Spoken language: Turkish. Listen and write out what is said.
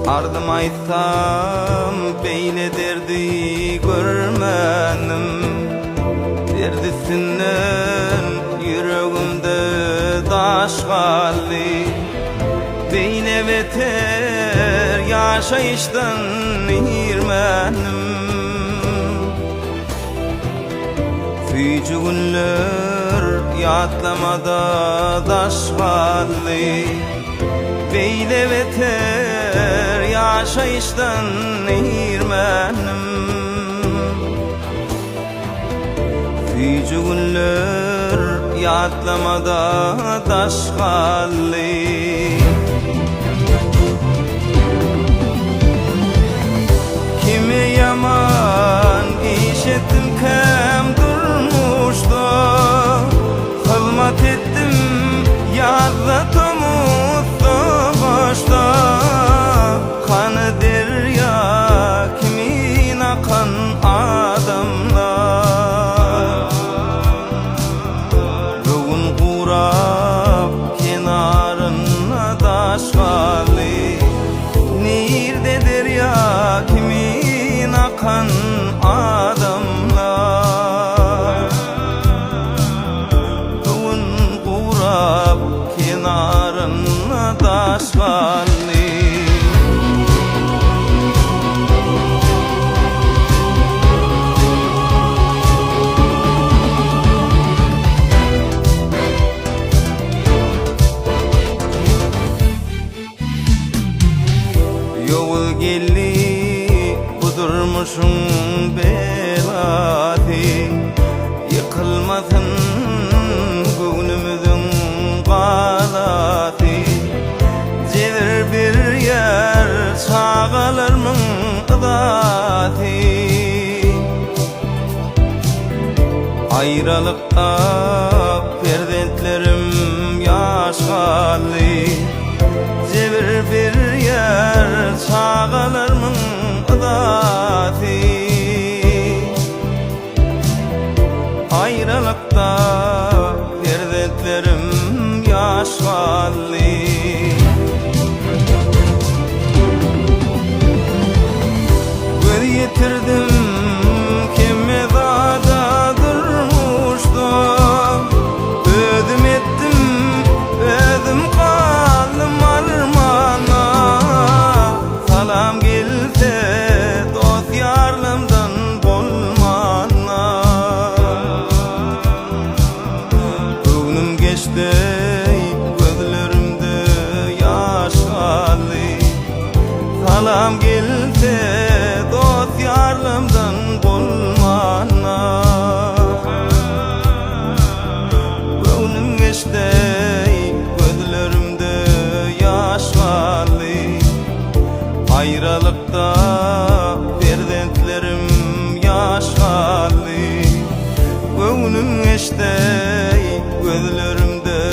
Ardım aytsam beyle derdi görmenim, derdisinden yüreğimde daş kaldı. Beyle beter yaşayıştan irmenim. Füyücü günler yadlamada daş kaldı. Beyle beter yaşayıştan irmenim. Füyücü günler yadlamada daş kaldı. Kimi yaman iş ettim kem durmuştu, hılmat ettim yadla tomuttu boşta. Kanı derya kimin akan adamlar, bugün kurap kenarına daş kaldı. Nerede derya kimin akan adamlar, bugün kurap kenarına daş kaldı. Yol geldi budurmuşum belati, yıkılmasın gönlümüzün galati. Cevir bir yer çağalarımın ıdati, ayrılıkta perdentlerim yaş kaldı. Cevir bir yer çağalarımın ıdati, ayrılıkta perdentlerim yaş kaldı. Göz yetirdim kime dağda durmuştu, ödüm ettim ödüm kaldım armana. Salam gelse dost yarlımdan bulmana, bugünüm geçti gözlerimde yaş kaldı. Salam gelse dost yarlımdan bulmana, bugünüm geçti gözlerimde yaş kaldı. Ayrılıkta perdentlerim yaş kaldı. Gönlüm geçti gözlerimde